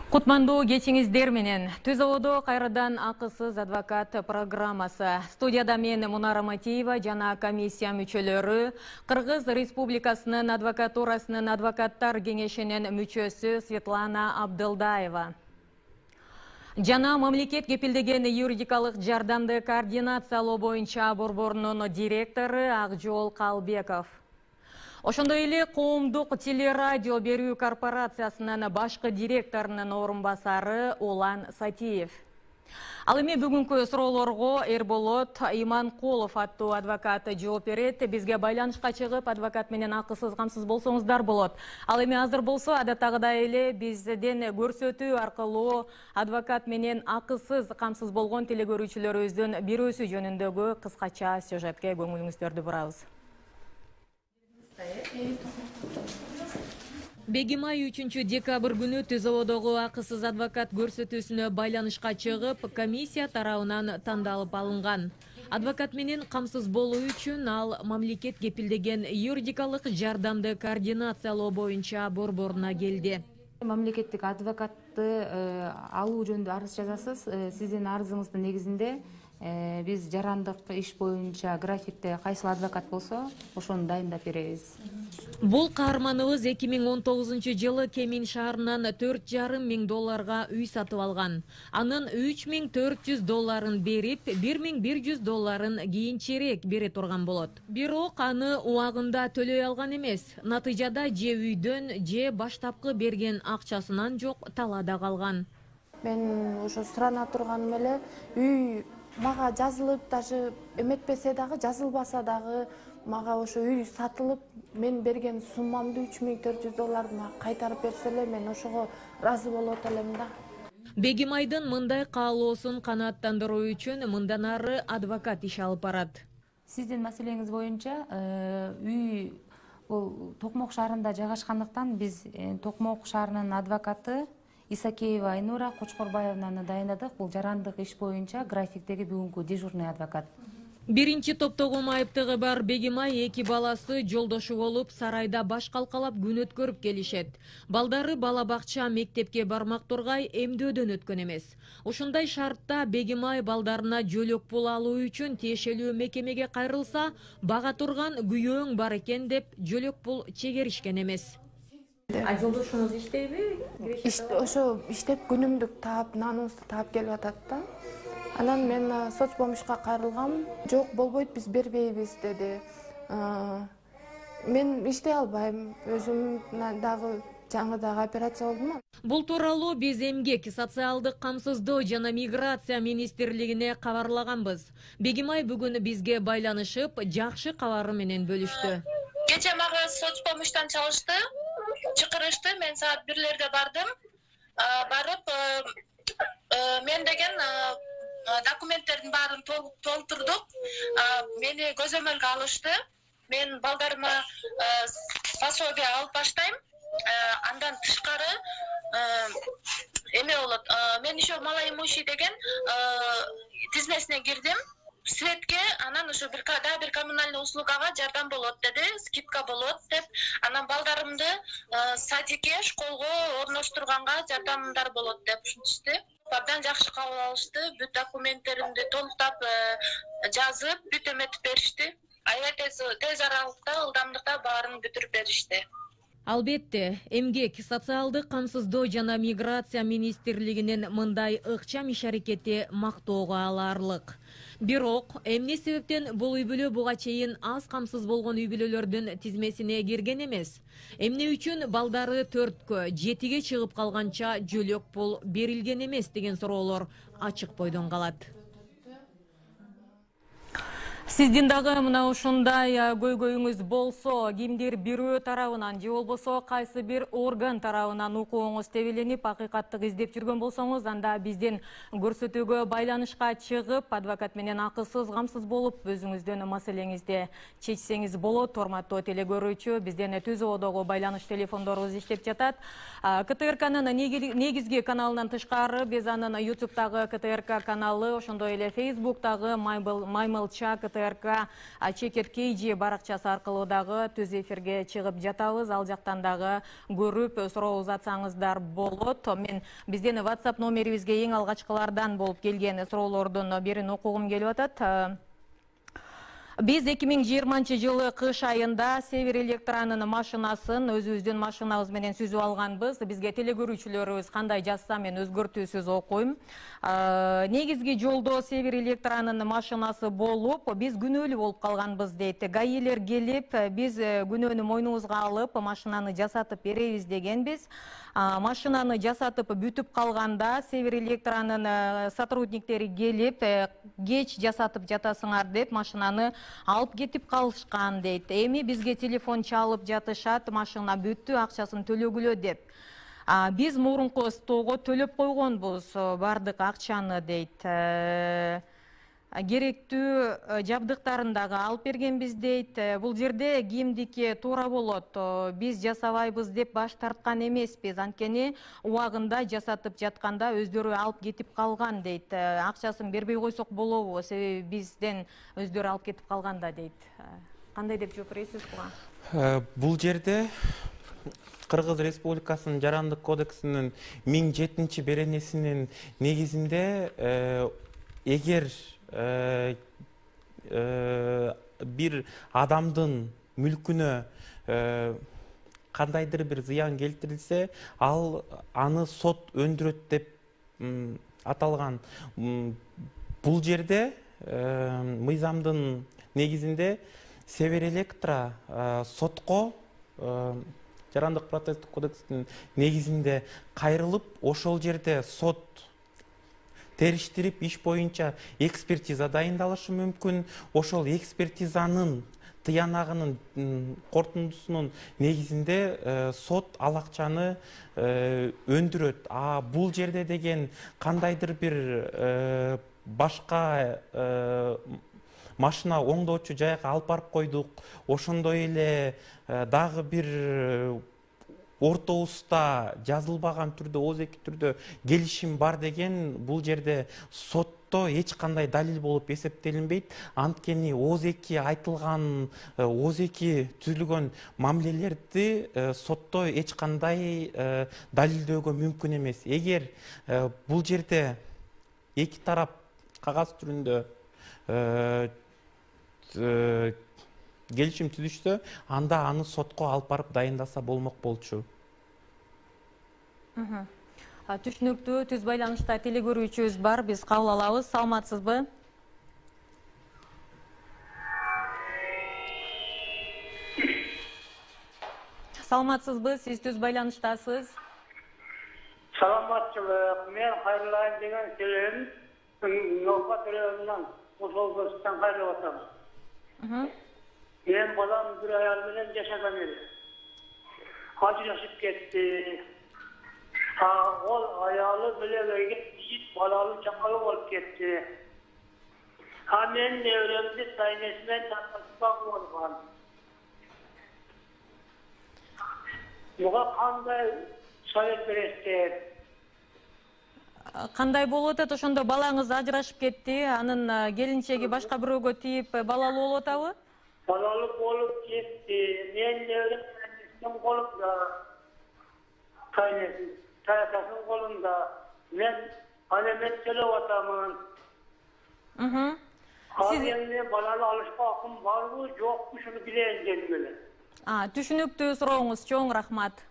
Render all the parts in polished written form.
Кутмандуу кечиңиздер менен Түз Ободо кайрадан акысыз адвокат программасы. Студияда мен Мунара Матиева жана комиссия мүчөлөрү, Кыргыз Республикасынын адвокатурасынын адвокаттар кеңешинин мүчөсү Светлана Абдылдаева жана мамлекет кепилдеген юридикалык жардамды координациялоо боюнча борборунун директору Акжол Калбеков. Ошондой эле коомдук телерадио берүү корпорациясынын башкы директорунун орун басары Улан Сатиев. Ал эми бүгүнкү суроолорго Эрболот Иманкулов аттуу адвокат жооп берет. Бизге байланышка чыгып, адвокат менен акысыз камсыз болсоңуздар болот. Ал эми азыр болсо, адаттагыдай эле бизден көрсөтүү аркылуу адвокат менен акысыз камсыз болгон телекөрүүчүлөрүбүздүн бирөөсү жөнүндөгү кыскача сюжетке көңүлүңүздөрдү бурабыз. Бегимай 3 декабрь күнү Түз Ободогу акысыз адвокат көрсөтүүсүнө байланышка чыгып, комиссия тарабынан тандалып алынган. Адвокат менен камсыз болуу үчүн ал мамлекет кепилдеген юридикалык жардамды координациялоо боюнча борборуна келди. Мамлекеттик адвокатты алуу жөнүндө арыз жазасыз. Сиздин арызыңыздын негизинде биз жарандык иш боюнча графикте кайсыл адвокат болсо, ошону дайындап беребиз. Бул каарманыбыз 2019 жылы Кемин шаарынан $4,500 үй сатып алган. Анын $3,400 берип, $1,100 кийинчерээк бере турган болот. Бирок аны убагында төлөй алган эмес. Натыйжада же үйдөн, же баштапкы берген акчасынан жок талаада калган. Мен ошо сурана турганым эле үй мага жазылып, даже эметпесе дагы, жазылбаса дагы мага ошо үй сатылып, мен берген суммамды $3,400 мага кайтарып берсе эле, мен ошого ыраазы болот элем да. Бегимайдын мындай каалоосун канааттандыруу үчүн мындан ары адвокат иш алып барат. Сиздин маселеңиз боюнча үй бул Токмок шаарында жайгашкандыктан биз Токмок шаарынын адвокаты Исакеева Айнура Кочкорбаевнаны дайындадык. Бул жарандык иш боюнча графиктеги бүгүнкү дежурный адвокат. Биринчи топтогу майыптыгы бар Бегимай эки баласы жолдошу болуп, сарайда баш калкалап күн өткөрүп келишет. Балдары бала бакча, мектепке бармак тургай эмдөөдөн өткөн эмес. Ушундай шартта Бегимай балдарына жөлөк пул алуу үчүн тиешелүү мекемеге кайрылса, бага турган күйөөң бар экен деп жөлөк пул чегеришкен эмес. Жолдошуңуз иштейби? Ошо иштеп күнүмдүк таап, наныбызды таап келип атат да. Анан мен соцпомощка кайрылгам. Жок, болбойт, биз бербейбиз деди. Мен иштей албайм. Өзүм дагы жаңы операция болдум. Бул тууралуу биз Эмгек, социалдык камсыздоо жана миграция министрлигине кабарлаганбыз. Бегимай бүгүн бизге байланышып, жакшы кабары менен бөлүштү. Кече мага соцпомощтан чакырышты. Мен саат 1-лерде бардым. Барып, мен деген документтердин баарын толтурдук. Мени көзөмөлгө алышты. Мен балдарыма пособие алып баштайм. Андан тышкары эме болот. Мен еще малоимущий деген тизмесине кирдим. Светке, анан ошо бир коммунальный услугага жардам болот деди, скидка болот деп. Анан балдарымды садикке, школго орноштурганга жардамдар болот деп ушинтишти. Абдан жакшы кабыл алышты. Бүт документтеримди толуктап жазып, бүт эметип беришти. Аябай тез аралыкта, ылдамдыкта баарын бүтүрүп беришти. Албетте, Эмгек, социалдык камсыздоо жана миграция министрлигинин мындай ыкчам иш-аракети мактоого аларлык. Бирок, эмне себептен бул үй бүлө буга чейин аз камсыз болгон үй бүлөлөрдүн тизмесине кирген эмес? Эмне үчүн балдары 4кө, 7ге чыгып калганча жөлөк пул берилген эмес деген суроолор ачык бойдон калат. Сиздин дагы мына ушундай көйгөйүңүз болсо, кимдир бирөө тарабынан же болбосо кайсы бир орган тарабынан укугуңуз тебеленип, акыйкаттык издеп жүргөн болсоңуз, анда биздин көрсөтүүгө байланышка чыгып, адвокат менен акысыз камсыз болуп, өзүңүздүн маселеңизди чечсеңиз болот. Урматтуу телекөрүүчү, бизден Түз Ободогу байланыш телефондорубуз иштеп жатат. КТРКнын негизги каналынан тышкары, биз анын YouTube'дагы КТРК каналы, ошондой эле Facebook'тагы Маймылча КТРК ТРК чекеркей же баракчасы аркылуу дагы түз эфирге чыгып жатабыз. Ал жактан дагы көрүп суроо узатсаңыздар болот. Мен биздин WhatsApp номерибизге эң алгачкылардан болуп келген суроолордун бирин окугум келип атат. Biz 2020 жылы кыш айында Север электранын машинасын өзүбүздүн машинабыз менен сүзүп алганбыз. Бизге телекөрүүчүлөрүбүз кандай жазса мен өзгөртүүсүз окуйм. Негизги жолдо Север электранын машинасы болуп, биз күнөөлүү болуп калганбыз дейт. Гаилер келип, биз күнөөнү мойнубузга алып, машинаны жасатып беребиз дегенбиз. Машинаны жасатып бүтүп калганда Север электранын сотрудниктери келип, кеч жасатып жатасыңар деп машинаны алып кетип калышкан дейт. Эми бизге телефон чалып жатышат, машина бүттү, акчасын төлөгүлө деп. Биз мурунку стого төлөп койгонбуз бардык акчаны дейт. Керектүү жабдыктарын дагы алып бергенбиз дейт. Бул жерде кимдики туура болот. Биз жасабайбыз деп баш тарткан эмеспиз. Анткени убагында жасатып жатканда өздөрү алып кетип калган дейт. Акчасын бербей койсок болобу? Себеби бизден өздөрү алып кетип калганда дейт. Кандай деп жооп бересиз буга? Бул жерде Кыргыз Республикасынын Жарандык кодексинин 1007 беренесинин негизинде эгер бир адамдын мүлкүнө кандайдыр бир зыян келтирилсе, ал аны сот өндүрөт деп аталган. Бул жерде мыйзамдын негизинде Север электра сотко Жарандык процесстик кодекстин негизинде кайрылып, ошол жерде сот териштирип, иш боюнча экспертиза дайындалышы мүмкүн. Ошол экспертизанын тыянагынын корутундусунун негизинде сот ал акчаны өндүрөт. Бул жерде деген кандайдыр бир башка машина оңдоочу жайга алып барып койдук. Ошондой эле дагы бир ортобузда жазылбаган түрдө, оозеки түрдө келишим бар деген бул жерде сотто эч кандай далил болуп эсептелинбейт. Анткени оозеки айтылган, оозеки түзүлгөн мамилелерди сотто эч кандай далилдөөгө мүмкүн эмес. Эгер бул жерде эки тарап кагаз түрүндө келишим түзүшсө, анда аны сотко алып барып дайындаса болмок болчу. Түшүнүктүү, түз байланышта телекөрүүчүбүз бар, биз кабыл алабыз. Саламатсызбы? Саламатсызбы, сиз түз байланыштасыз. Саламатчылык, мен кайрылайын деген келем. Нофат районунан, Ошолбостан кайрылып атам. Мен балам bir ayal менен жашаган эле. Ажырашып кетти. Ол аялы менен үйгө балалы чакалы болуп кетти. Мен неберемди тайнесинен тартпак болгон. Буга кандай совет бересиз? Кандай болуп атат? Ошондо балаңыз ажырашып кетти, анын келинчеги башка бирөөгө тийип балалуу болуп атабы? Балалы болуп кетти. Мен неберем колумда. Тайнесинин колунда. Мен алемент төлөп атамын. Мен баланы алышка акым барбы, жокпу, шуну билейин дедим эле. Түшүнүктүү сурооңуз, чоң рахмат.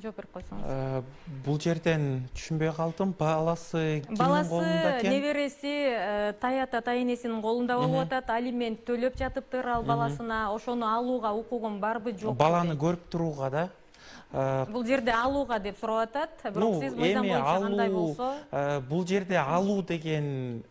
Жооп берип койсоңуз. Бул жерден түшүнбөй калдым. Баласы кимдин колунда экен? Небереси таята тайнесинин колунда болуп атат. Алимент төлөп жатыптыр ал баласына. Ошону алууга укугум барбы, жокпу? Баланы көрүп турууга да. Бул жерде алууга деп сурап атат. Бирок сиз мыйзам боюнча кандай болсо? Бул жерде алуу деген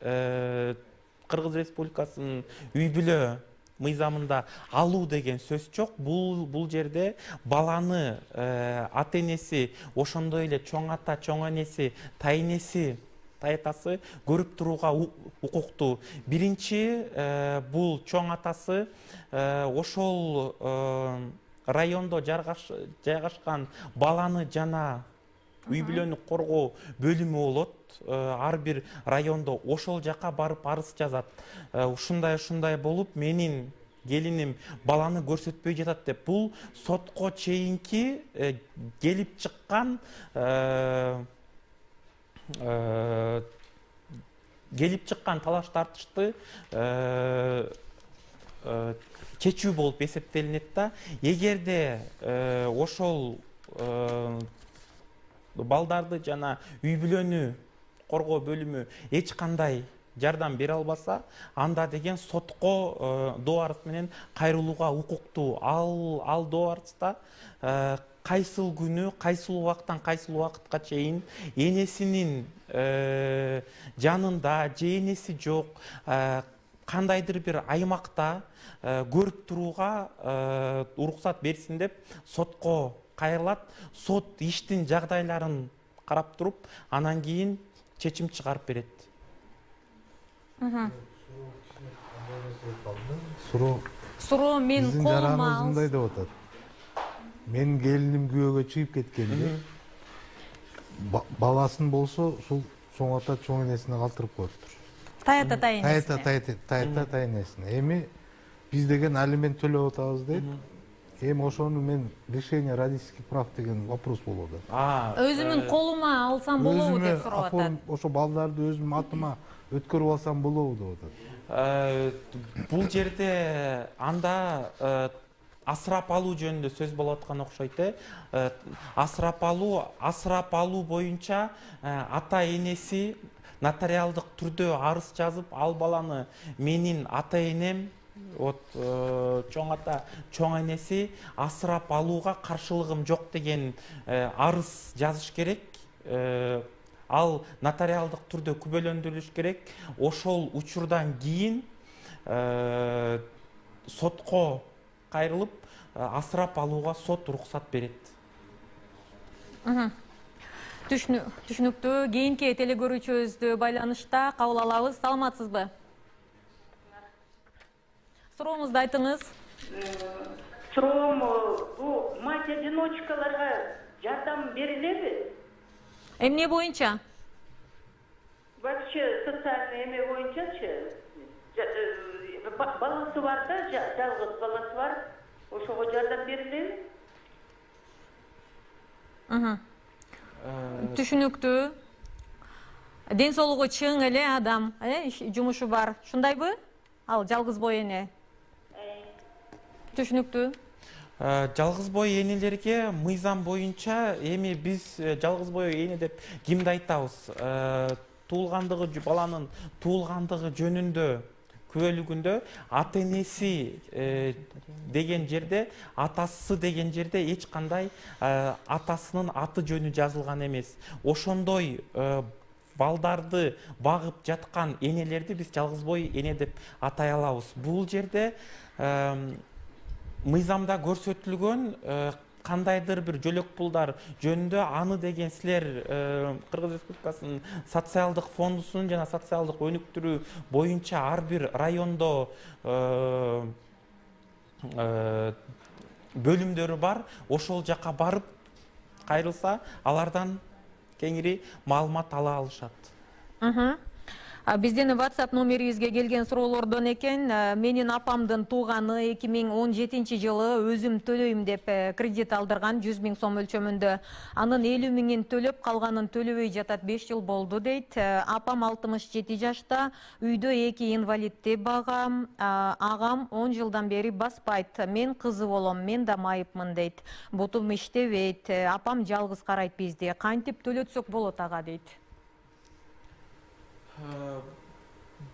Кыргыз Республикасынын үй бүлө мыйзамында алуу деген сөз жок. Бул жерде баланы ата-энеси, ошондой эле чоң ата, чоң энеси, тайнеси, таятасы көрүп турууга укуктуу. Биринчи, бул чоң атасы ошол райондо жайгашкан баланы жана үй бүлөнү коргоо бөлүмү болот. Ар бир райондо ошол жака барып арыз жазат. Ушундай болуп менин келиним баланы көрсөтпөй жатат деп. Бул сотко чейинки келип чыккан талаш тартышты чечүү болуп эсептелинет да. Эгерде ошол балдарды жана үй бүлөнү коргоо бөлүмү эч кандай жардам бере албаса, анда деген сотко доо арыз менен кайрылууга укуктуу. Ал доо арызда кайсыл күнү, кайсыл убакыттан кайсыл убакытка чейин энесинин жанында же энеси жок кандайдыр бир аймакта көрүп турууга уруксат берсин деп сотко кайрылат. Сот иштин жагдайларын карап туруп, анан кийин чечим чыгарып берет. Суроо мен биздин колума жараныбыз мындай деп атат. Менин келиним күбөгө чыгып кеткенде баласын болсо ушул чоң ата чоң энесине калтырып коюптур. Таята энесине. Таята энесине. Эми биз деген алимент төлөп атабыз дейт. Эми ошону мен решение родительских прав деген вопрос болуп атат. Өзүмүн колума алсам болобу деп сурап атат. Ошо балдарды өзүмдүн атыма өткөрүп алсам болобу деп атат. Бул жерде анда асырап алуу жөнүндө сөз болуп аткан окшойт. Асырап алуу боюнча ата энеси нотариалдык түрдө арыз жазып, ал баланы менин ата энем, чоң ата, чоң энеси асырап алууга каршылыгым жок деген арыз жазыш керек. Ал нотариалдык түрдө күбөлөндүрүлүш керек. Ошол учурдан кийин сотко кайрылып, асырап алууга сот уруксат берет. Түшүнүктүү. Кийинки телекөрүүчүбүздү байланышта кабыл алабыз. Саламатсызбы? Суроомузду айтыңыз. Суроом, бул мать-одиночкаларга жардам берилеби? Эмне боюнча? Вообще социальный эме боюнчачы. Баласы бар да, жалгыз баласы бар. Ошого жардам берилеби? Түшүнүктүү. Ден соолугу чың эле адам, жумушу бар. Шундайбы? Ал жалгыз бой эне. Түшүнүктүү. Жалгыз бой энелерге мыйзам боюнча эми биз жалгыз бой эне деп кимди айтабыз? Баланын туулгандыгы жөнүндө күбөлүгүндө ата энеси деген жерде, атасы деген жерде эч кандай атасынын аты жөнү жазылган эмес. Ошондой балдарды багып жаткан энелерди биз жалгыз бой эне деп атай алабыз. Бул жерде мыйзамда көрсөтүлгөн кандайдыр бир жөлөк пулдар жөнүндө аны деген силер Кыргыз Республикасынын социалдык фондусунун жана социалдык өнүктүрүү боюнча ар бир райондо бөлүмдөрү бар. Ошол жака барып кайрылса, алардан кеңири маалымат ала алышат. Биздин WhatsApp номерибизге келген суроолордон экен. Менин апамдын тууганы 2017 жылы өзүм төлөйм деп кредит алдырган 100 000 сом өлчөмүндө. Анын 50 000-ин төлөп, калганын төлөбөй жатат, 5 жыл болду дейт. Апам 67 жашта, үйдө 2 инвалидти багам, агам 10 жылдан бери баспайт. Мен кызы болом, мен да майыпмын дейт. Бутум иштебейт, апам жалгыз карайт бизди. Кантип төлөтсөк болот ага дейт.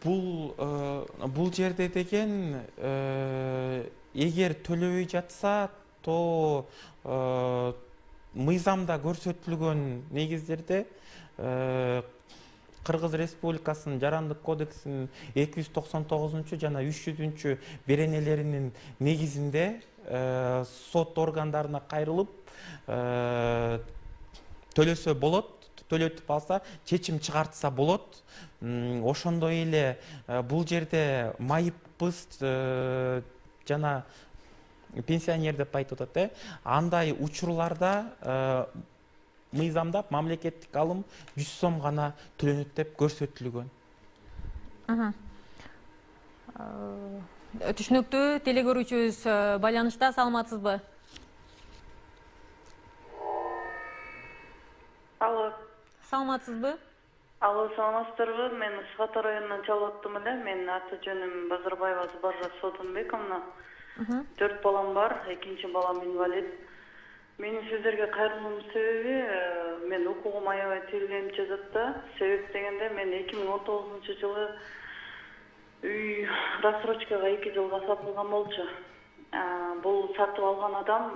Бул жерде деген эгер төлөбөй жатса, то мыйзамда көрсөтүлгөн негиздерде Кыргыз Республикасынын Жарандык кодексинин 299 жана 300 беренелеринин негизинде сот органдарына кайрылып төлөсө болот. Төлөтүп алса, чечим чыгартса болот. Ошондой эле бул жерде майыппыз жана пенсионер деп айтып атат. Андай учурларда мыйзамдап мамлекеттик алым 100 сом гана төлөнөт деп көрсөтүлгөн. Түшүнүктүү, теле көрүүчүбүз байланышта, саламатсызбы? Алло. Саламатсызбы? Алло, саламатсыздарбы? Мен Ысык Ата районунан чалып аттым эле. Мен аты жөнүм Базарбаева Збаржа Сотунбековна. 4 балам бар, экинчи балам инвалид. Менин сиздерге кайрылуум себеби, мен укугум аябай тегиленип жатат да. Себеп дегенде мен 2019-жылы үй рассрочкага 2 жылга сатылган болчу. Бул сатып алган адам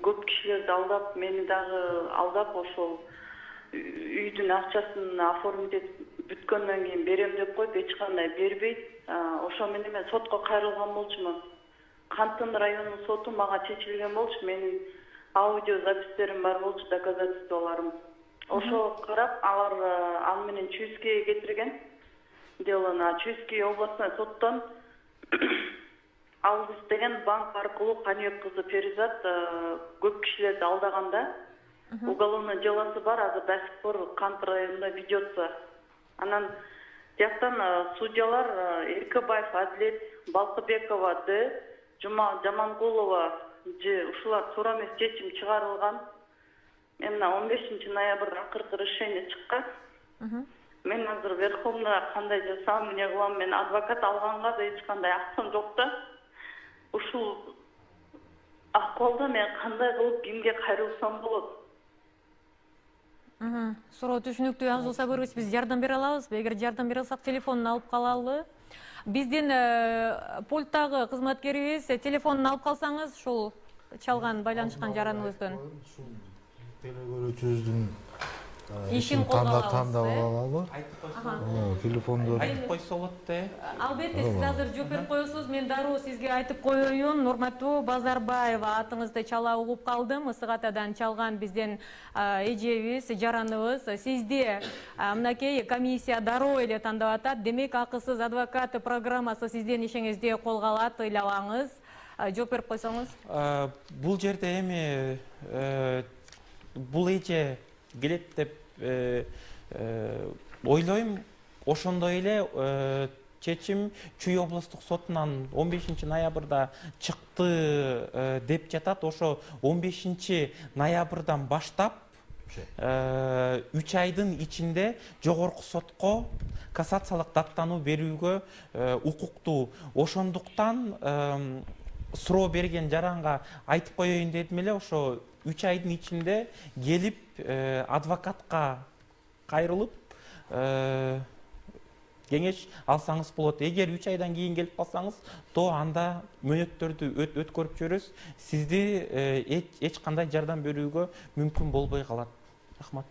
көп кишилерди алдап, мени дагы алдап, ошол үйдүн акчасын оформить этип бүткөндөн кийин берем деп коюп, эч кандай бербейт. Ошо менен мен сотко кайрылган болчумун. Кантын районунун соту мага чечилген болчу. Менин аудио запистерим бар болчу, доказательстволорум. Ошо карап, алар аны менен Чуйскиге кетирген делону. Чуйский областной соттон Алдыз деген банк аркылуу Каниек кызы Перизат көп кишилерди алдаганда уголовный делосы бар, азыр до сих пор Кант районунда ведется. Анан жактан судьялар Эркебаев Адлет, Балкыбекова Д, Жамангулова Ж, ушулар туура эмес чечим чыгарылган. Мен 15 ноябрда акыркы решение чыккан. Мен азыр Верховныйга кандай жасам, эмне кылам? Мен адвокат алганга да эч кандай акчам жок да. Ушул акыбалда мен кандай кылып кимге кайрылсам болот? Суроо түшүнүктүү, Аңжылса көргүч, биз жардам бере алабыз. Эгер жардам бере алсак, телефонун алып калалы. Биздин пульттагы кызматкерибиз телефонун алып калсаңыз, ушул чалган байланышкан жараныбыздын. Теле көрүүчүбүздүн ишин колдоп тандап алалы. Телефонду Айтып койсо болот да. Албетте, сиз азыр жооп берип коесуз. Мен дароо сизге айтып коеюн. Нурматтуу Базарбаева, атыңызды чала угуп калдым. Ысык Атадан чалган биздин эжебиз, жараныбыз. Сизде мынакей комиссия дароо эле тандап атат. Демек, акысыз адвокат программасы сиздин ишиңизде колго алат, ыйлабаңыз. Жооп берип койсоңуз. Бул жерде эми бул эже келет деп ойлойм. Ошондой эле чечим Чүй облустук сотунан 15 ноябрда чыкты деп жатат. Ошо 15 ноябрдан баштап 3 айдын ичинде жогорку сотко кассациялык даттануу берүүгө укуктуу. Ошондуктан суроо берген жаранга айтып коеюн дедим эле, ошо 3 айдын ичинде келип адвокатка кайрылып кеңеш алсаңыз болот. Эгер 3 айдан кийин келип калсаңыз, то анда мөөнөттөрдү өткөрүп жиберебиз. Сизди эч кандай жардам берүүгө мүмкүн болбой калат. Рахмат.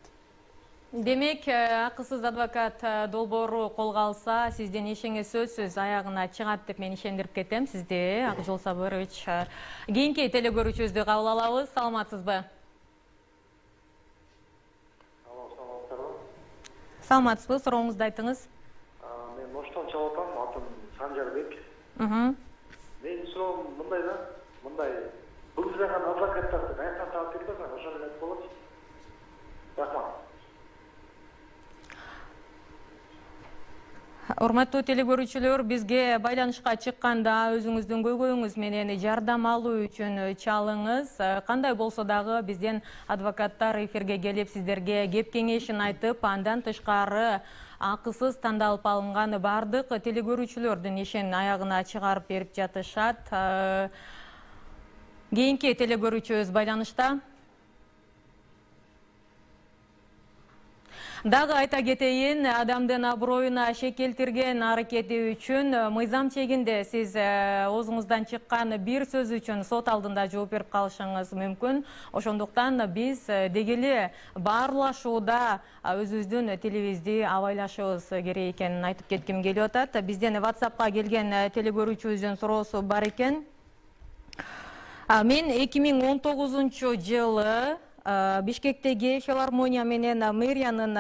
Демек, акысыз адвокат долбоору колго алса, сиздин ишиңиз сөзсүз аягына чыгат деп мен ишендирип кетем. Сизде Акжол Сабырович. Кийинки теле көрүүчүбүздү кабыл алабыз. Саламатсызбы? Саламатсызбы? Сурооңузду айтыңыз. Мен Оштон чалып атам, атым Санжарбек. Мен суроом мындай да, мындай бул жаган адвокаттарды каяктан таап кетсең, ошону айтып болот. Рахмат. Урматтуу теле көрүүчүлөр, бизге байланышка чыкканда өзүңүздүн көйгөйүңүз менен жардам алуу үчүн чалыңыз. Кандай болсо дагы бизден адвокаттар эфирге келип сиздерге кеп кеңешин айтып, андан тышкары акысыз тандалып алынган бардык теле көрүүчүлөрдүн ишин аягына чыгарып берип жатышат. Кийинки теле көрүүчүбүз байланышта. Дагы айта кетейин, адамдын аброюна шек келтирген аракети үчүн мыйзам чегинде сиз оозуңуздан чыккан бир сөз үчүн сот алдында жооп берип калышыңыз мүмкүн. Ошондуктан биз дегеле баарлашууда өзүбүздүн тилибизди абайлашыбыз керек экенин айтып кетким келип атат. Бизден WhatsAppка келген теле көрүүчүбүздүн суроосу бар экен. Мен 2019 жылы Бишкектеги филармония менен мэриянын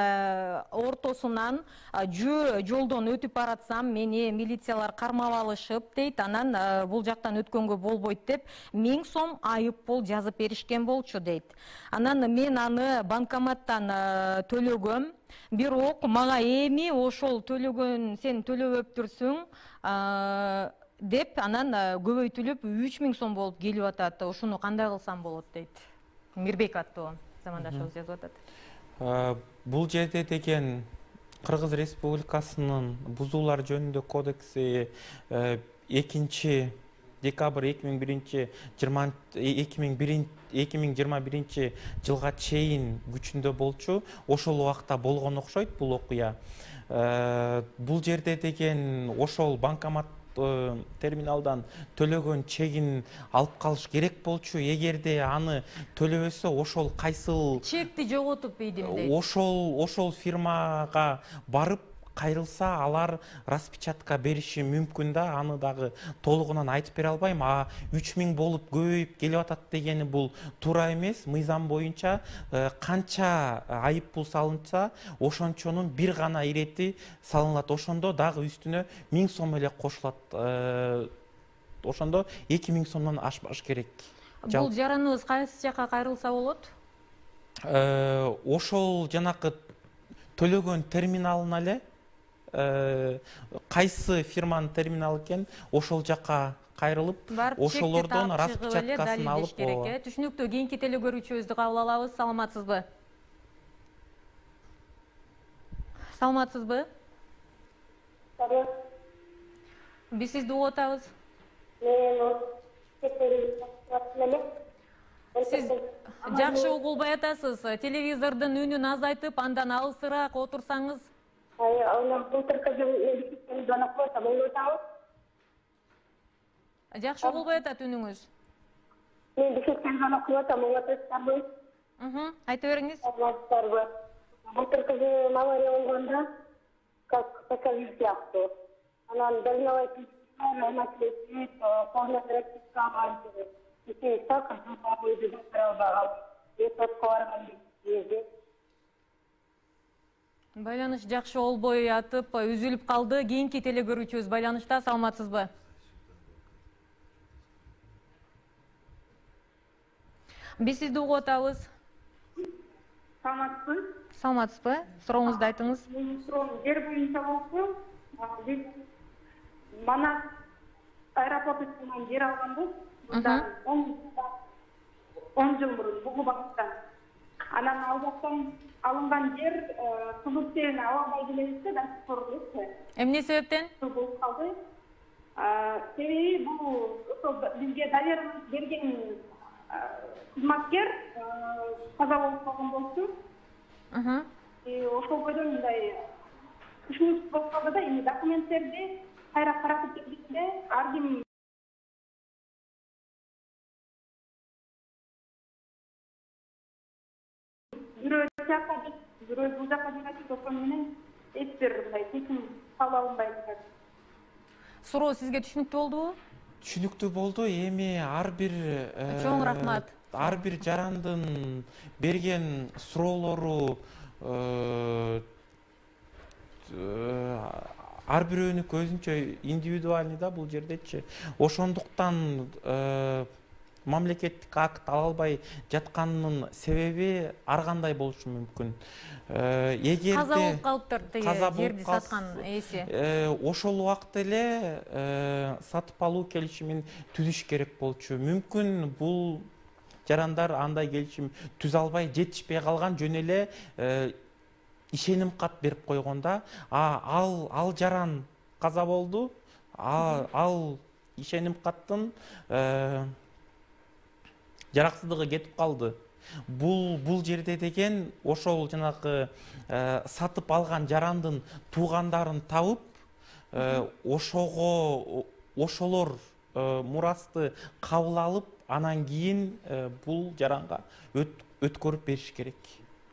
ортосунан жолдон өтүп баратсам, мени милициялар кармап алышып дейт. Анан бул жактан өткөнгө болбойт деп 1000 сом айып пул жазып беришкен болчу дейт. Анан мен аны банкоматтан төлөгөм. Бирок мага эми ошол төлөгөн сен төлөбөптүрсүң деп анан көбөйтүлүп 3000 сом болуп келип атат. Ошону кандай кылсам болот дейт. Мирбек аттуу замандашыбыз жазып атат. Бул жерде деген Кыргыз Республикасынын бузуулар жөнүндө кодекси 2 декабрь 2021 жылга чейин күчүндө болчу. Ошол убакта болгон окшойт бул окуя. Бул жерде деген ошол банкомат терминалдан төлөгөн чегин алып калыш керек болчу. Эгерде аны төлөбөсө, ошол кайсыл чекти жоготуп ийдим дейт. Ошол фирмага барып кайрылса, алар распечатка бериши мүмкүн да. Аны дагы толугунан айтып бере албайм. 3000 болуп көбөйүп келип атат дегени бул туура эмес. Мыйзам боюнча канча айып пул салынса, ошончонун бир гана ирети салынат. Ошондо дагы үстүнө 1000 сом эле кошулат. Ошондо 2000 сомдон ашпаш керек. Бул жараныбыз кайсы жака кайрылса болот? Ошол жанакы төлөгөн терминалына эле, кайсы фирманын терминалы экен, ошол жака кайрылып, ошолордон распечаткасын алып керек. Түшүнүктүү, кийинки телекөрүүчүбүздү кабыл алабыз. Саламатсызбы? Саламатсызбы? Биз сизди угуп атабыз. Сиз жакшы угулбай атасыз. Телевизордун үнүн азайтып, андан алысыраак отурсаңыз. Жакшы угулбай атат үнүңүз. Мен бишектен звонок кылып атам, оңотосуздарбы? Айта бериңиз. Былтыркы малария болгондо, как такая сыяктуу. Анан дальновой маселеси, полный практика бар. Байланыш жакшы болбой атып, үзүлүп калды. Кийинки телекөрүүчүбүз байланышта. Саламатсызбы? Биз сизди угуп атабыз. Саламатсызбы? Саламатсызбы? Сурооңузду айтыңыз. Менин суроом жер боюнча болсо, биз Манас аэропортунан жер алганбыз. 10 жыл мурун бугу багыттан. Анан ал жактан алынган жер сулуу сени ала албай келебизде, да, эмне себептен? Болуп калды. Себеби бул бизге доверенность берген кызматкер каза болуп калган болчу. Ошол бойдон мындай түшүнүксүз болуп калды да, эми документтерди кайра каратып келгенде ар ким бирөө жакка, бирөө бул жакка жүрөт, ошол менен эч бир мындай чечим кабыл алынбай жатат. Суроо сизге түшүнүктүү болдубу? Түшүнүктүү болду. Эми ар бир чоң рахмат. Ар бир жарандын берген суроолору ар бирөөнүкү өзүнчө индивидуальный да бул жердечи. Ошондуктан мамлекеттик акт ала албай жатканынын себеби ар кандай болушу мүмкүн. Эгерде каза болуп калыптыр жерди саткан ээси. Ошол убакта эле сатып алуу келишимин түзүш керек болчу. Мүмкүн бул жарандар андай келишим түзө албай жетишпей калган, жөн эле ишеним кат берип койгонда, ал жаран каза болду, ал ишеним каттын жараксыздыгы кетип калды. Бул жерде деген ошол жанагы сатып алган жарандын туугандарын табып, ошолор мурасты кабыл алып, анан кийин бул жаранга өткөрүп бериш керек.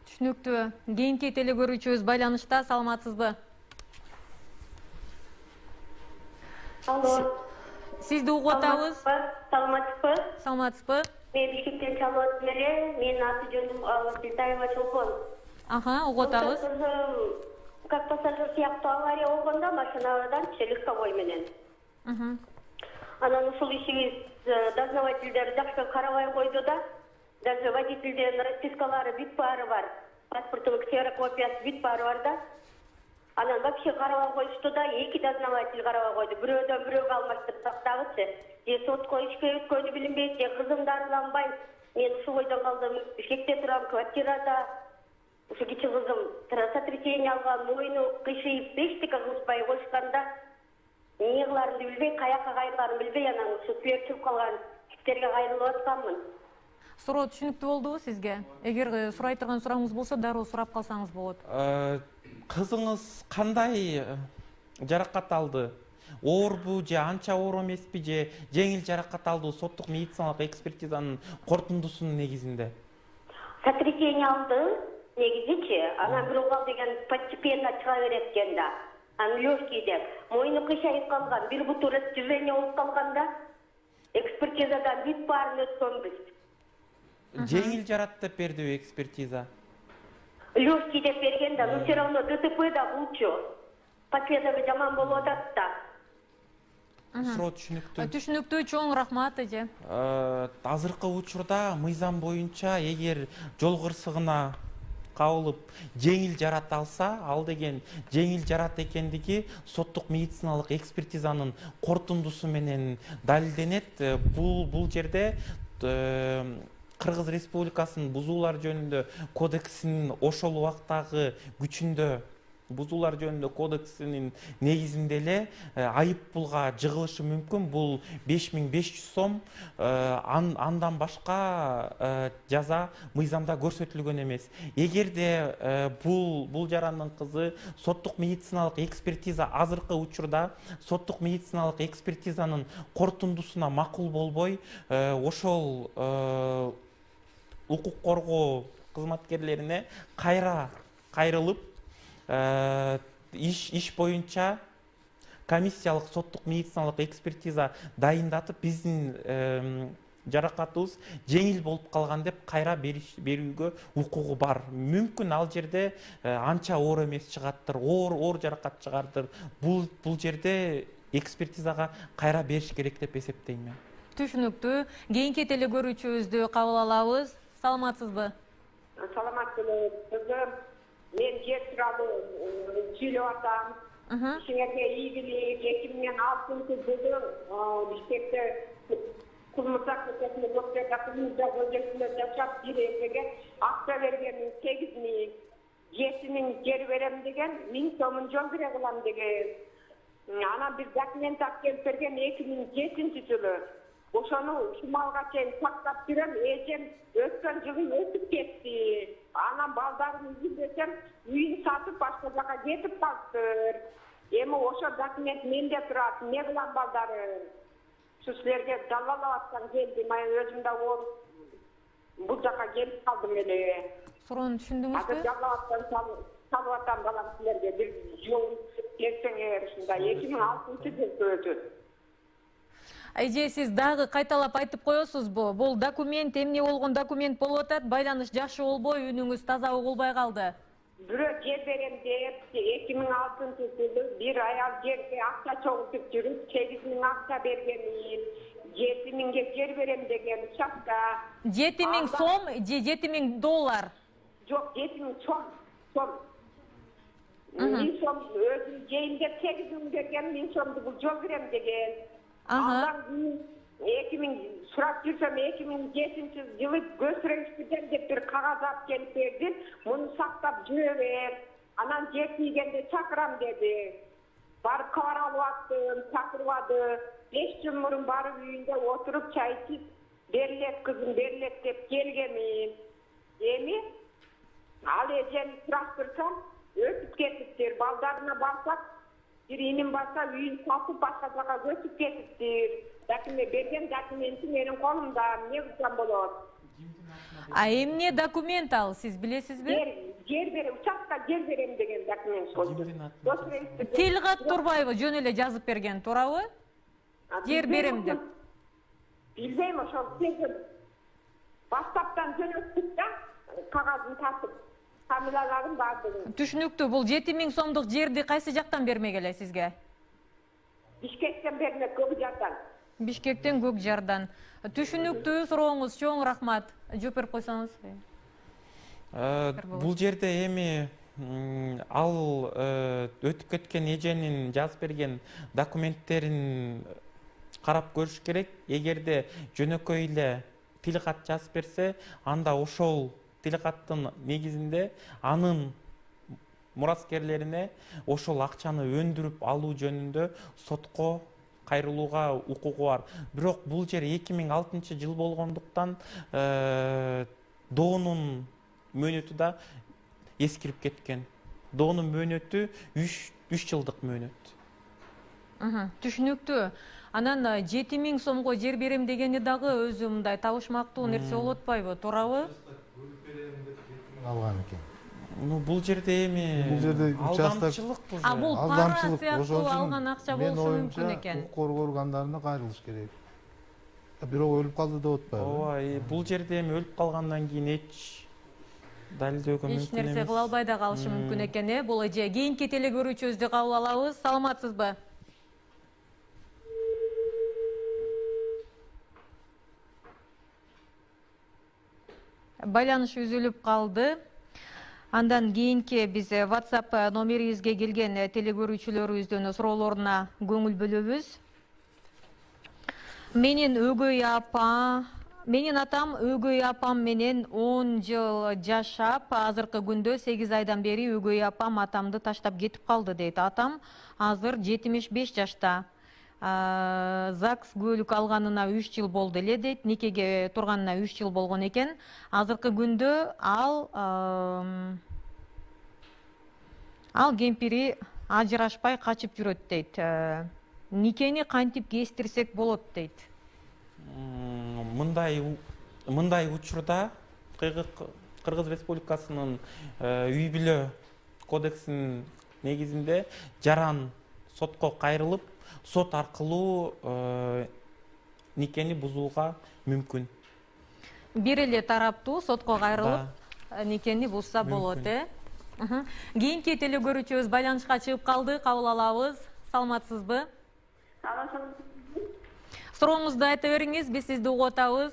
Түшүнүктүү. Кийинки телекөрүүчүбүз байланышта. Саламатсызбы? Алло. Сизди угуп атабыз. Саламатсызбы? Саламатсызбы? Мен Бишкектен чалып атам эле. Менин аты жөнүм Силтаева Чолпон. Угутабыз. Как пассажир сыяктуу авария болгондо машинадан түшө легковой менен. Анан ушул ишибиз дознавательдер жакшы карабай койду да. Даже водительдин распискалары бүт баары бар. Паспорттун ксерокопиясы бүт баары бар да. Анан вообще карабай коюшту да, 2 дознаватель карабай койду. Бирөөдөн бирөөгө алмаштырып тактабычы. Же сотко ишке өткөнү билинбейт, же кызым дарыланбай. Мен ушул бойдон калдым. Бишкекте турам, квартирада. Ушу кичи кызым сотрясение алган, мойну кыйшыйып, эчтеке кылышпай коюшканда эмне кыларымды билбей, каяка кайрыларымды билбей, анан ушу сүйөк калган кишилерге кайрылып атканмын. Суроо түшүнүктүү болдубу сизге? Эгер сурай турган сурооңуз болсо, дароо сурап калсаңыз болот. Кызыңыз кандай жаракат алды? Оорбу же анча оор эмеспи же жеңил жаракат алды? Соттук медициналык экспертизанын корутундусунун негизинде. Сотрясение алды. Негизичи, анан бирок ал деген постепенно чыга берет экен да. Анан лёгкий деп, мойну кыйшайып калган, бир буту растяжение болуп калганда, экспертизадан бүт баарын өткөнбүз. Жеңил жарат деп бердиби экспертиза? Лёгкий деп берген да, но все равно ДТП да лучше. Последовательно жаман болуп атат да. Суроо түшүнүктүү. Түшүнүктүү, чоң рахмат эже. Азыркы учурда мыйзам боюнча эгер жол кырсыгына кабылып жеңил жарат алса, ал деген жеңил жарат экендиги соттук медициналык экспертизанын корутундусу менен далилденет. Бул жерде Кыргыз Республикасынын бузуулар жөнүндө кодексинин ошол убактагы күчүндө бузуулар жөнүндө кодексинин негизинде эле айыппулга жыгылышы мүмкүн. Бул 5500 сом, андан башка жаза мыйзамда көрсөтүлгөн эмес. Эгерде бул жарандын кызы соттук медициналык экспертиза азыркы учурда соттук медициналык экспертизанын корутундусуна макул болбой, ошол укук коргоо кызматкерлерине кайрылып иш боюнча комиссиялык соттук медициналык экспертиза дайындатып, биздин жаракатыбыз жеңил болуп калган деп кайра берүүгө укугу бар. Мүмкүн ал жерде анча оор эмес чыгаттыр, оор жаракат чыгардыр. Бул жерде экспертизага кайра бериш керек деп эсептейм мен. Түшүнүктүү. Кийинки телекөрүүчүбүздү кабыл алабыз. Саламатсызбы? Саламатсызбы. Мен жер тууралуу сүйлөп атам. Ишиңерге ийгилик. 2006-жылы Бишкекте кызматтар көчөсүндө көчөсүндө жашап бирээге акча берген 8.000, 7.000 жер берем деген, 1000 сомун жол бере кылам деген. Анан бир документ алып келип берген 2007-жылы. Ошону шумалга чейин сактап жүрөм, эжем өткөн жылы өтүп кетти. Анан балдарым изилдесем, үйүн сатып башка жака кетип калыптыр. Эми ошо документ менде турат, эмне кылам балдарым? Силерге далалап аткан келдим, мен өзүм да бул жака келип калдым эле. Суроону түшүндүңүзбү? Азыр жалаптан салып атам балам, силерге бир жол берсеңер ушундай 2006-жылы өтөт. Эже, сиз дагы кайталап айтып коесузбу? Бул документ эмне болгон документ болуп атат? Байланыш жакшы болбой, үнүңүз таза угулбай калды. Бирөө жер берем деп 2006-жылы бир аял жерге акча чогултуп жүрүп, 8.000 акча бергенин, 7.000 жер берем деген учакта. 7.000 сом же 7.000 доллар? Жок, 7.000 сом. 1000 сом өзүм жейин деп 8.000 берген, 1000 сомду бул жол берем деген. Андан 2000 сурап жүрсөм 2007-жылы көчүрүштүдөн деп бир кагаз алып келип берди. Муну сактап жүрө бер. Анан жер тийгенде чакырам деди. Барып кабар алып аттым, чакырбады. 5 жыл мурун барып үйүндө отуруп чай ичип, берилет кызым, берилет деп келгемин. Эми ал эжем сураштырсам өтүп кетиптир. Балдарына барсак, бир иним барса үйүн сатып башка жака көчүп кетиптир. Документ берген документи менин колумда, эмне кылсам болот? Эмне документ ал, сиз билесизби? Жер берем, учакка жер берем деген документ болду. Телгат Турбаева жөн эле жазып берген, туурабы? Жер берем деп. Билбейм, ошол сезим. WhatsApp'tan жөнөттүк да, кагазын тартып, фамилияларын бардыгын. Түшүнүктүү. Бул 7000 сомдук жерди кайсы жактан бермек эле сизге? Бишкектен бермек, Көкжардан. Бишкектен, Көкжардан. Түшүнүктүү, сурооңуз чоң, рахмат. Жооп берип койсоңуз. Бул жерде эми ал өтүп кеткен эженин жазып берген документтерин карап көрүш керек. Эгерде жөнөкөй эле тилкат жазып берсе, анда ошол тилкаттын негизинде анын мураскерлерине ошол акчаны өндүрүп алуу жөнүндө сотко кайрылууга укугу бар. Бирок бул жер 2006-жыл болгондуктан доонун мөөнөтү да эскирип кеткен. Доонун мөөнөтү 3 жылдык мөөнөт. Түшүнүктүү. Анан 7000 сомго жер берем дегени дагы өзү мындай табышмактуу нерсе болуп атпайбы, туурабы? Алган экен. Бул жерде эми алдамчылык бул. Бул пара сыяктуу алган акча болушу мүмкүн экен. Укук коргоо органдарына кайрылыш керек. Бирок өлүп калды деп атпайбы? Ооба, бул жерде эми өлүп калгандан кийин эч далилдөөгө мүмкүн эмес. Эч нерсе кыла албай да калышы мүмкүн экен, Бул эже кийинки телегөрүүчүбүздү кабыл алабыз. Саламатсызбы? Байланыш үзүлүп калды. Андан кийинки биз WhatsApp номерибизге келген телегөрүүчүлөрүбүздүн суроолоруна көңүл бөлөбүз. Менин атам өгөй апам менен 10 жыл жашап, азыркы күндө 8 айдан бери өгөй апам атамды таштап кетип калды дейт. Атам азыр 75 жашта. ЗАГС көлүк алганына 3 жыл болду эле дейт. Никеге турганына 3 жыл болгон экен. Азыркы күндө ал кемпири ажырашпай качып жүрөт дейт. Никени кантип кестирсек болот дейт. Мындай учурда Кыргыз Республикасынын үй бүлө кодексинин негизинде жаран сотко кайрылып, сот аркылуу никени бузууга мүмкүн. Бир эле тараптуу сотко кайрылып, никени бузса болот, Кийинки телегөрүүчүбүз байланышка чыгып калды, кабыл алабыз. Саламатсызбы? Сурооңузду айта бериңиз, биз сизди угуп атабыз.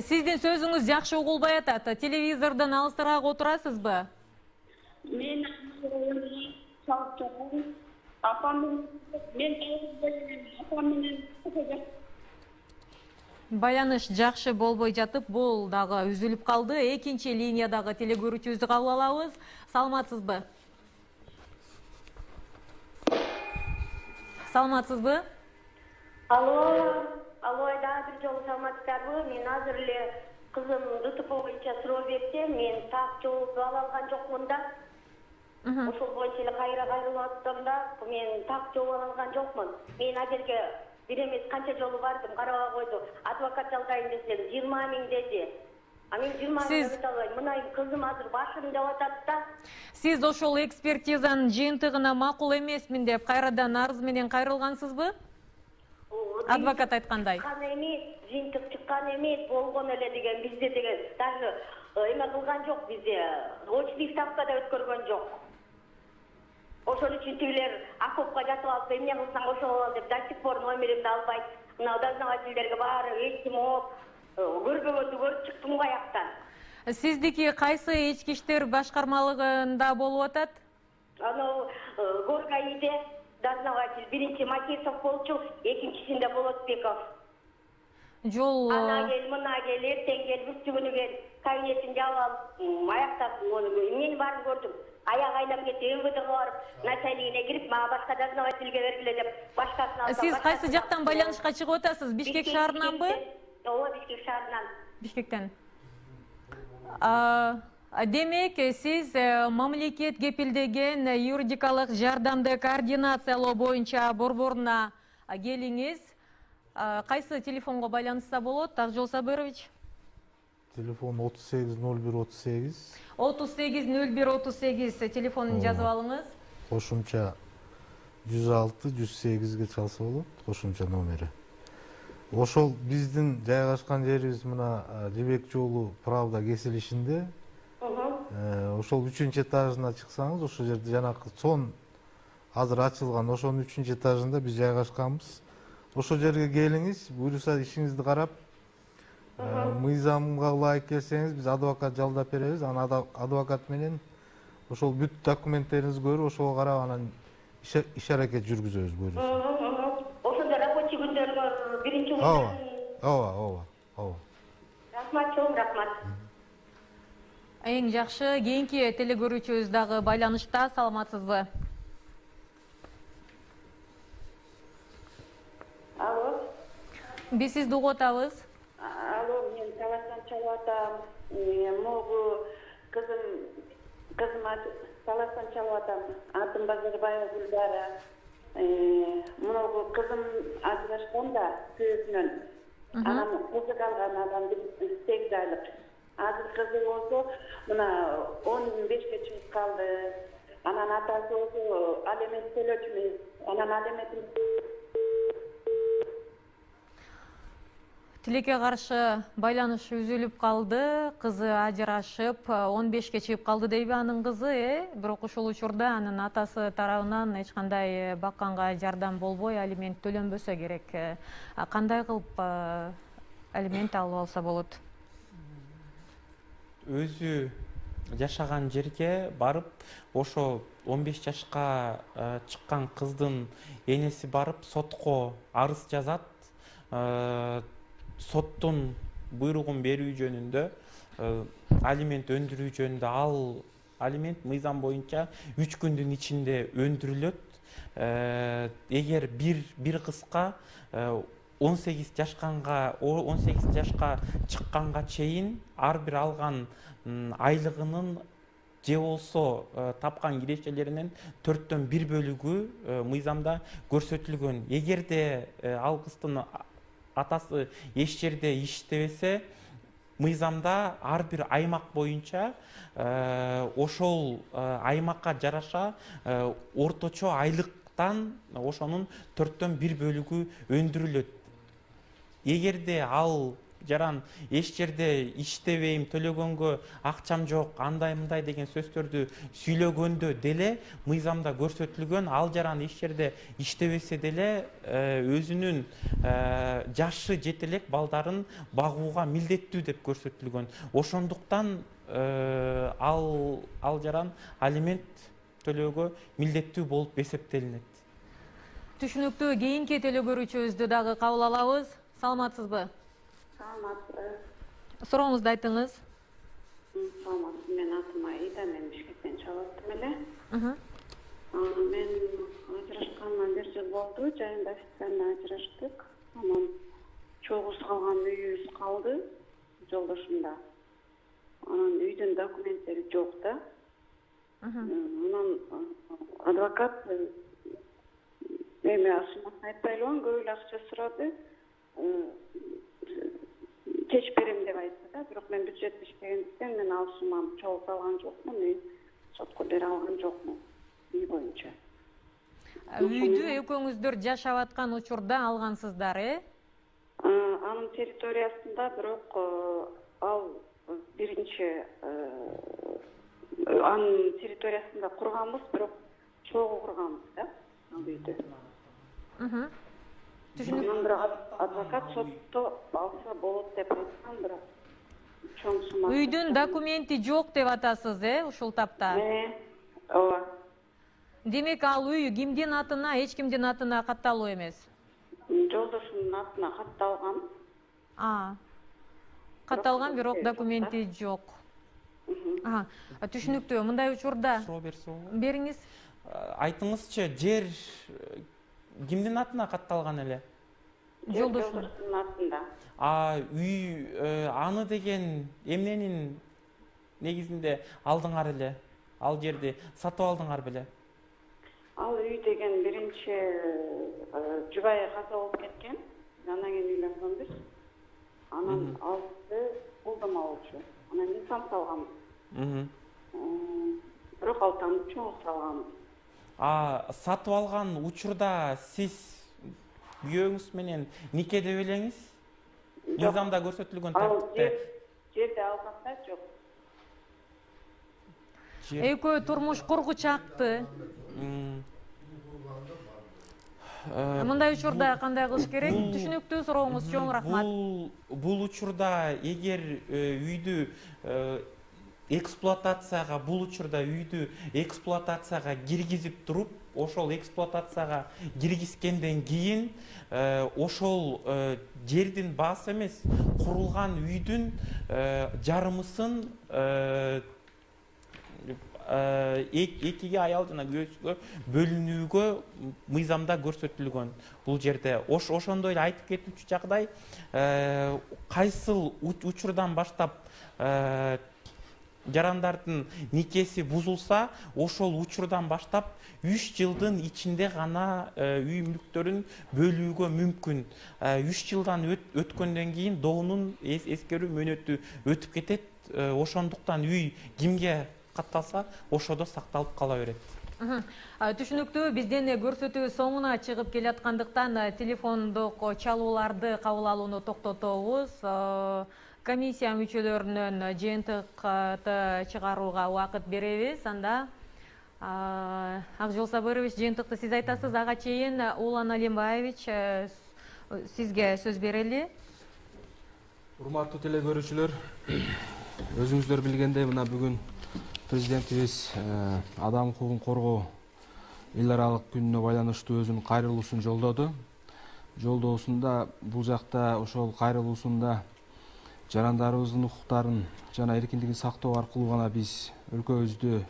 Сиздин сөзүңүз жакшы угулбай атат. Телевизордон алыстыраак отурасызбы? Мен Байланыш жакшы болбой жатып, бул дагы үзүлүп калды. Экинчи линиядагы телегөрүүчүбүздү кабыл алабыз. Саламатсызбы? Саламатсызбы? Алло, да, бир жолу саламатсыздарбы? Мен азыр эле кызым ДТП боюнча суроо берсе, мен так жооп ала алган жокмун да. Ошол боюнча эле кайрылып аттым да, мен так жооп ала алган жокмун. Мен азерге бир эмес канча жолу бардым, карабай койду. Адвокат жалдайын десем 20 000 деди. А мен 20 000 өтө албайм. Мына кызым азыр башым деп атат да. Сиз ошол экспертизанын жыйынтыгына макул эмесмин деп кайрадан арыз менен кайрылгансызбы? Адвокат айткандай. Чыккан эмес, жыйынтык чыккан эмес, болгон эле деген бизде деген даже эме кылган жок бизде. Очный ставкада өткөргөн жок. Ошол үчүн тигилер окопко жатып алып, эмне кылсаң ошол ал деп, до сих пор номеримди албайт. Мына дознавательдерге баары эчтеме болуп, көрбөгөндү көрүп чыктым аяктан. Сиздики кайсы ички иштер башкармалыгында болуп атат? Анау Горгаиде дознаватель, биринчи Матисов болчу, экинчисинде Болотбеков. Жол ана кел, мына кел, эртең кел, бүттүгүнү кел, кабинетин жаап алып, аяктап, эмнени баарын көрдүм. Аяк айлап кетти, МВДга барып, начальнигине кирип, мага башка дознавательге бергиле деп, башкасын алсам. Сиз кайсы жактан байланышка чыгып атасыз? Бишкек шаарынанбы? Ооба, Бишкек шаарынан. Бишкектен. Демек, сиз мамлекет кепилдеген юридикалык жардамды координациялоо боюнча борборуна келиңиз. Кайсы телефонго байланышса болот, Акжол Сабырович? Телефон 38 01 38. 38 01 38 телефонун жазып алыңыз. кошумча 106-108-ге чалса болот, кошумча номери. Ошол биздин жайгашкан жерибиз мына Жибек жолу Правда кесилишинде. Ошол 3-чү этажына чыксаңыз, ошол жерде жанакы сон азыр ачылган, ошонун 3-чү этажында биз жайгашканбыз. Ошол жерге келиңиз, буюрса ишиңизди карап, мыйзамга ылайык келсеңиз, биз адвокат жалдап беребиз. Анан адвокат менен ошол бүт документтериңизди көрүп, ошого карап анан иш аракет жүргүзөбүз буюрса. Ошондо рабочий күндөрүңөр биринчи ооба. Рахмат, чоң рахмат. Эң жакшы, кийинки телекөрүүчүбүз дагы байланышта, саламатсызбы? Алло. Биз сизди угуп атабыз. Алло, мен Таластан чалып атам. Могу кызым Таластан чалып атам. Атым Базарбаева Гүлбара. Могу кызым ажырашкан да күйөөсүнөн. Анан кызы калган адам 8 айлык. Азыр кызы болсо мына 15ге чыгып калды. Анан атасы болсо алимент төлөчүмүз. Анан алиментин Тилекке каршы байланыш үзүлүп калды, кызы ажырашып 15ке чыгып калды дейби анын кызы, бирок ушул учурда анын атасы тарабынан эч кандай бакканга жардам болбой, алимент төлөнбөсө керек. Кандай кылып алимент алып алса болот? Өзү жашаган жерге барып, ошо 15 жашка чыккан кыздын энеси барып сотко арыз жазат. Соттун буйругун берүү жөнүндө, алимент өндүрүү жөнүндө, ал алимент мыйзам боюнча 3 күндүн ичинде өндүрүлөт. Эгер бир кызга 18 жашка чыкканга чейин ар бир алган айлыгынын же болсо тапкан кирешелеринин 4/1 бөлүгү мыйзамда көрсөтүлгөн. Эгерде ал кыздын атасы эч жерде иштебесе, мыйзамда ар бир аймак боюнча ошол аймакка жараша орточо айлыктан ошонун 4/1 бөлүгү өндүрүлөт. Эгерде ал жаран эч жерде иштебейм, төлөгөнгө акчам жок, андай-мындай деген сөздөрдү сүйлөгөндө деле мыйзамда көрсөтүлгөн, ал жаран эч жерде иштебесе деле өзүнүн жашы жете элек балдарын багууга милдеттүү деп көрсөтүлгөн. Ошондуктан ал жаран алимент төлөөгө милдеттүү болуп эсептелинет. Түшүнүктүү. Кийинки телекөрүүчүбүздү дагы кабыл алабыз. Саламатсызбы? Сурооңузду айтыңыз. Саламат, мен атым Аида, мен Бишкектен чалып аттым эле. Мен ажырашкандан бир жыл болду, жайында официально ажыраштык. Анан чогуу калган үйүбүз калды, жолдошумда. Анан үйдүн документтери жок да. Анан адвокат эми ашымасын айтпайлыбан, көп эле акча сурады. Кеч берем деп айтты да, бирок мен бюджет иштегендиктен мен алышымам чогуу алган жокмун, сотко бере алган жокмун үй боюнча. Үйдү экөөңүздөр жашап аткан учурда алгансыздар, Анын территориясында, бирок ал биринчи анын территориясында курганбыз, бирок чогуу курганбыз да, ал үйдү. Анан бирок адвокат сотто алса болот деп айткан, бирок чоң сума. Үйдүн документи жок деп атасыз, ушул тапта? Ооба. Демек, ал үй кимдин атына, эч кимдин атына катталуу эмес? Жолдошумдун атына катталган. Катталган, бирок документи жок. Түшүнүктүү. Мындай учурда суроо берсе болобу? Бериңиз. Айтыңызчы, жер кимдин атына катталган эле? Жолдошумдун атында. Үй аны деген эмненин негизинде алдыңар эле? Ал жерди сатып алдыңар беле? Ал үй деген биринчи жубайы каза болуп кеткен. Анан кийин үйлөнгөнбүз. Анан алды булдум алчу. Анан мен там салганбыз. Бирок ал тамды чоң салганбыз. сатып алган учурда сиз күйөөңүз менен никеде белеңиз? Мыйзамда көрсөтүлгөн тартипте. Жерде алганда жок. Экөө турмуш кургучакты. Мындай учурда кандай кылыш керек? Түшүнүктүү сурооңуз чоң рахмат. Бул учурда эгер үйдү эксплуатацияга, бул учурда үйдү эксплуатацияга киргизип туруп, ошол эксплуатацияга киргизгенден кийин ошол жердин баасы эмес, курулган үйдүн жарымысын экиге аял жана күйөөсүгө бөлүнүүгө мыйзамда көрсөтүлгөн. Бул жерде ошондой эле айтып кетүүчү жагдай, кайсыл учурдан баштап жарандардын никеси бузулса, ошол учурдан баштап 3 жылдын ичинде гана үй мүлктөрүн бөлүүгө мүмкүн. 3 жылдан өткөндөн кийин доонун эскерүү мөөнөтү өтүп кетет. Ошондуктан үй кимге катталса, ошодо сакталып кала берет. Түшүнүктүү, бизден көрсөтүү соңуна чыгып келаткандыктан телефондук чалууларды кабыл алууну токтотобуз. Комиссия мүчөлөрүнөн жыйынтыкты чыгарууга убакыт беребиз. Анда Акжол Сабырович, жыйынтыкты сиз айтасыз. Ага чейин Улан Алимбаевич, сизге сөз берели. Урматтуу телекөрүүчүлөр, өзүңүздөр билгендей, мына бүгүн президентибиз адам укугун коргоо эл аралык күнүнө байланыштуу өзүнүн кайрылуусун жолдоду. Жолдоосунда бул жакта ошол кайрылуусунда жарандарыбыздын укуктарын жана эркиндигин сактоо аркылуу гана биз өлкөбүздү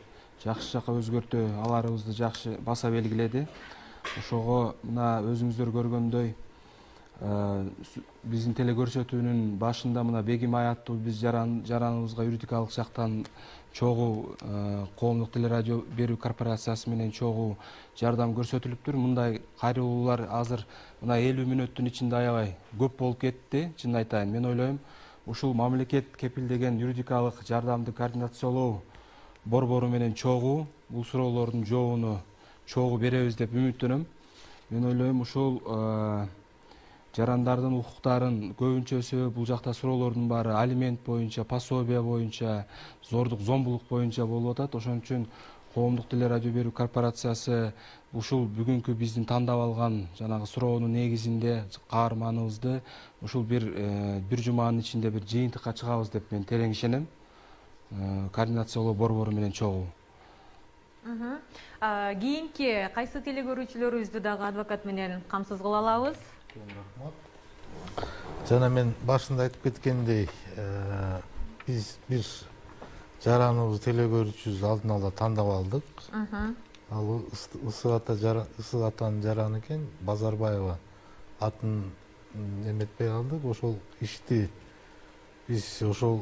жакшы жакка өзгөртө аларыбызды жакшы баса белгиледи. Ошого мына өзүңүздөр көргөндөй биздин телекөрсөтүүнүн башында мына Бегимай аттуу биз жараныбызга юридикалык жактан чогуу коомдук телерадио берүү корпорациясы менен чогуу жардам көрсөтүлүптүр. Мындай кайрылуулар азыр мына 50 мүнөттүн ичинде аябай көп болуп кетти. Чын айтайын, мен ойлойм, ушул мамлекет кепилдеген юридикалык жардамды координациялоо борбору менен чогуу бул суроолордун жообуну чогуу беребиз деп үмүттөнөм. Мен ойлойм, ушул жарандардын укуктарын көбүнчөсү бул жакта суроолордун баары алимент боюнча, пособие боюнча, зордук, зомбулук боюнча болуп атат. Ошон үчүн коомдук телерадио берүү корпорациясы ушул бүгүнкү биздин тандап алган жанагы суроонун негизинде каарманыбызды ушул бир жуманын ичинде бир жыйынтыкка чыгабыз деп мен терең ишенем. Координациялоо борбору менен чогуу. Кийинки кайсы телекөрүүчүлөрүбүздү дагы адвокат менен камсыз кыла алабыз? Жана мен башында айтып кеткендей, биз бир жараныбыз телекөрүүчүбүз алдын ала тандап алдык. Ал ысык атанын жараны экен, Базарбаева атын эметпей калдык. Ошол ишти биз ошол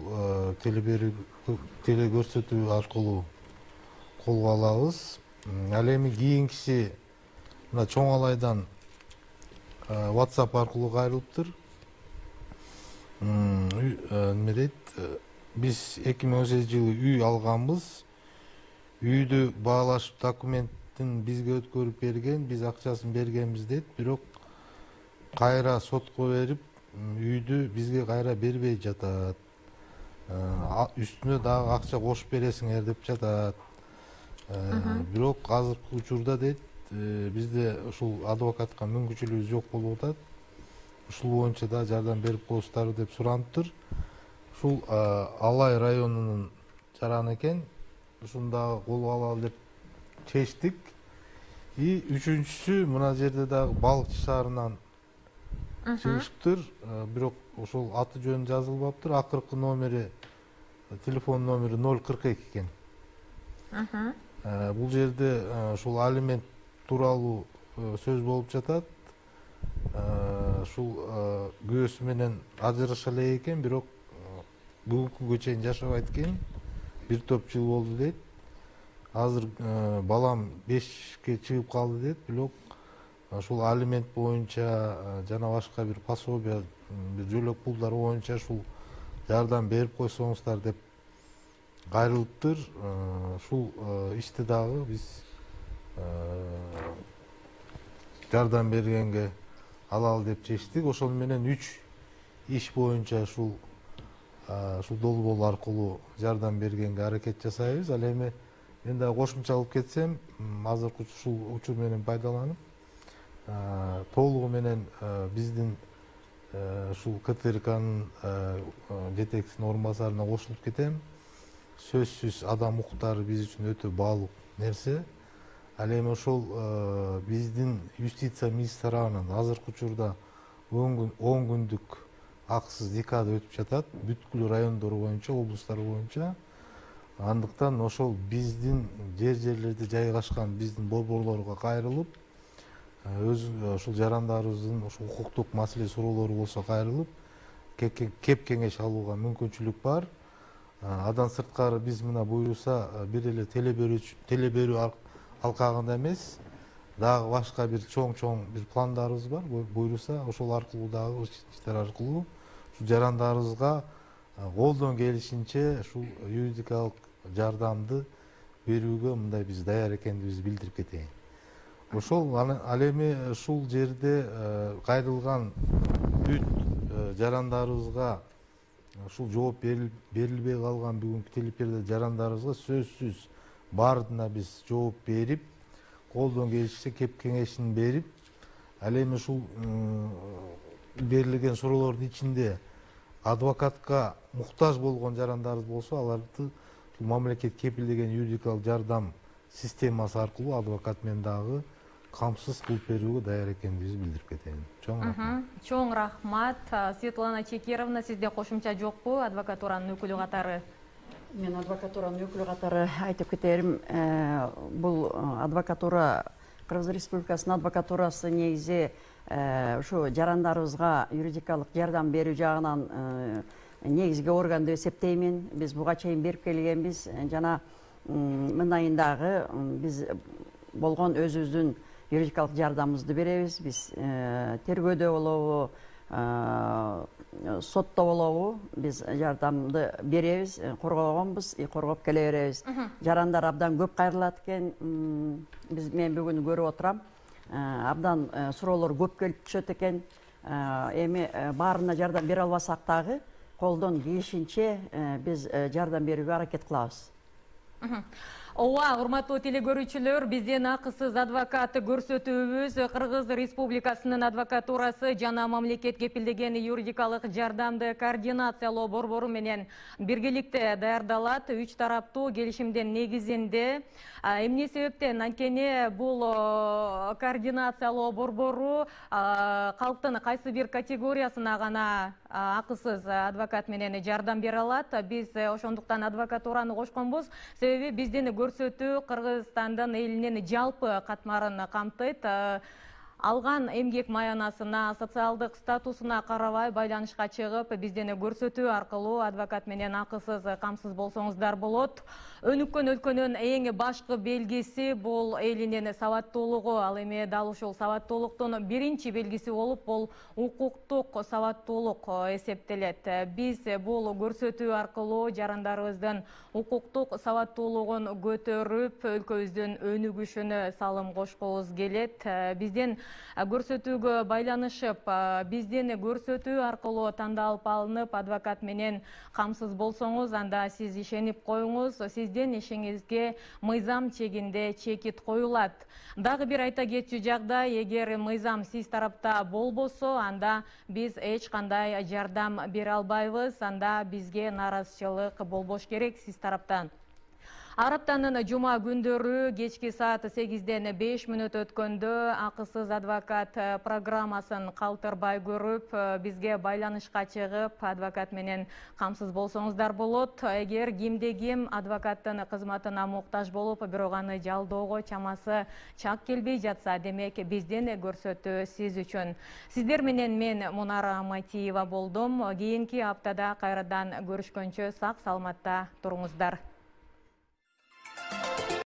телекөрсөтүү аркылуу колго алабыз. Ал эми кийинкиси мына Чоң Алайдан WhatsApp аркылуу кайрылыптыр. Неме дейт, биз 2018 жылы үй алганбыз. Үйдү баалашып документтин бизге өткөрүп берген, биз акчасын бергенбиз дейт. Бирок кайра сотко берип, үйдү бизге кайра бербей жатат. Үстүнө дагы акча кошуп бересиңер деп жатат. Бирок азыркы учурда дейт, бизде ушул адвокатка мүмкүнчүлүгүбүз жок болуп атат. Ушул боюнча да жардам берип коесуздарбы деп сураныптыр. Ушул Алай районунун жараны экен. Ушуну дагы колго алалы деп чечтик. И үчүнчүсү мына жерде дагы Балыкчы шаарынан чыгышыптыр. Бирок ошол аты жөнү жазылбаптыр. Акыркы номери, телефон номери 042 экен. Бул жерде ушул алимент тууралуу сөз болуп жатат. Ушул күйөөсү менен ажыраша элек экен, бирок бүгүнкү күнгө чейин жашабайт экен. Бир топ жыл болду дейт. Азыр балам 5ке чыгып калды дейт. Бирок ушул алимент боюнча жана башка бир пособие, бир жөлөк пулдар боюнча ушул жардам берип койсоңуздар деп кайрылыптыр. Ушул ишти дагы биз жардам бергенге алалы деп чечтик. Ошол менен 3 иш боюнча ушул долбоор аркылуу жардам бергенге аракет жасайбыз. Ал эми мен да кошумча алып кетсем, азыркы ушул учур менен пайдаланып, толугу менен биздин ушул КТРКнын жетекчисинин орун басарына кошулуп кетем. Сөзсүз адам укуктары биз үчүн өтө баалуу нерсе. Ал эми ошол биздин юстиция министрлигинин азыркы учурда 10 күндүк акысыз декада өтүп жатат. Бүткүл райондор боюнча, облустар боюнча. Андыктан ошол биздин жерлерде жайгашкан биздин борборлорго кайрылып, ошол жарандарыбыздын ошол укуктук маселе суроолору болсо кайрылып, кеп кеңеш алууга мүмкүнчүлүк бар. Адан сырткары биз мына буйруса бир эле теле берүү алкагында эмес, дагы башка бир чоң бир пландарыбыз бар. Буйруса ошол аркылуу дагы иштер аркылуу ушу жарандарыбызга колдон келишинче ушул юридикалык жардамды берүүгө мындай биз даяр экендигибизди билдирип кетейин. Ошол ал эми ушул жерде кайрылган бүт жарандарыбызга ушул жооп берилбей калган бүгүнкү телеэфирде жарандарыбызга сөзсүз баардыгына биз жооп берип, колдон келишинче кеп кеңешин берип, ал эми ушул берилген суроолордун ичинде адвокатка муктаж болгон жарандарыбыз болсо, аларды мамлекет кепилдеген юридикалык жардам системасы аркылуу адвокат менен дагы камсыз кылып берүүгө даяр экендигибизди билдирип кетейин. Чоң рахмат. Чоң рахмат. Светлана Чекировна, сизде кошумча жокпу адвокатуранын өкүлү катары? Мен адвокатуранын өкүлү катары айтып кетерим, бул адвокатура, Кыргыз Республикасынын адвокатурасы негизи ушу жарандарыбызга юридикалык жардам берүү жагынан негизги орган деп эсептеймин. Биз буга чейин берип келгенбиз. Жана мындайын дагы биз болгон өзүбүздүн юридикалык жардамыбызды беребиз. Биз тергөөдө болобу, сотто болобу, биз жардамды беребиз, коргогонбуз, коргоп келе беребиз. Жарандар абдан көп кайрылат экен. Мен бүгүн көрүп отурам. Абдан суроолор көп келип түшөт экен. Эми баарына жардам бере албасак дагы, колдон келишинче биз жардам берүүгө аракет кылабыз. Ооба, урматтуу телегөрүүчүлөр, бизден акысыз адвокат көрсөтүүбүз Кыргыз Республикасынын адвокатурасы жана мамлекет кепилдеген юридикалык жардамды координациялоо борбору менен биргеликте даярдалат. 3 тараптуу келишимдин негизинде. Эмне себептен анткени бул координациялоо борбору калктын кайсы бир категориясына гана акысыз адвокат менен жардам бере алат. Биз ошондуктан адвокатураны кошконбуз. Себеби биздин көрсөтүү Кыргызстандын элинин жалпы катмарын камтыйт. Алган эмгек маянасына, социалдык статусуна карабай байланышка чыгып, бизден көрсөтүү аркылуу адвокат менен акысыз камсыз болсоңуздар болот. Өнүккөн өлкөнүн эң башкы белгиси бул элинин сабаттуулугу. Ал эми дал ушул сабаттуулуктун биринчи белгиси болуп, бул укуктук сабаттуулук эсептелет. Биз бул көрсөтүү аркылуу жарандарыбыздын укуктук сабаттуулугун көтөрүп, өлкөбүздүн өнүгүшүнө салым кошкубуз келет. Бизден көрсөтүүгө байланышып, бизден көрсөтүү аркылуу тандалып алынып, адвокат менен камсыз болсоңуз, анда сиз ишенип коюңуз, сиздин ишиңизге мыйзам чегинде чекит коюлат. Дагы бир айта кетчү жагдай, эгер мыйзам сиз тарапта болбосо, анда биз эч кандай жардам бере албайбыз, анда бизге нааразычылык болбош керек сиз тараптан. Араптанын жума күндөрү кечки саат 8-ден 5 мүнөт өткөндө акысыз адвокат программасын калтырбай көрүп, бизге байланышка чыгып, адвокат менен камсыз болсоңуздар болот. Эгер кимде-ким адвокаттын кызматына муктаж болуп, бирок аны жалдоого чамасы чак келбей жатса, демек биздин көрсөтүү сиз үчүн. Сиздер менен мен Мунара Матиева болдум. Кийинки аптада кайрадан көрүшкөнчө сак саламатта туруңуздар.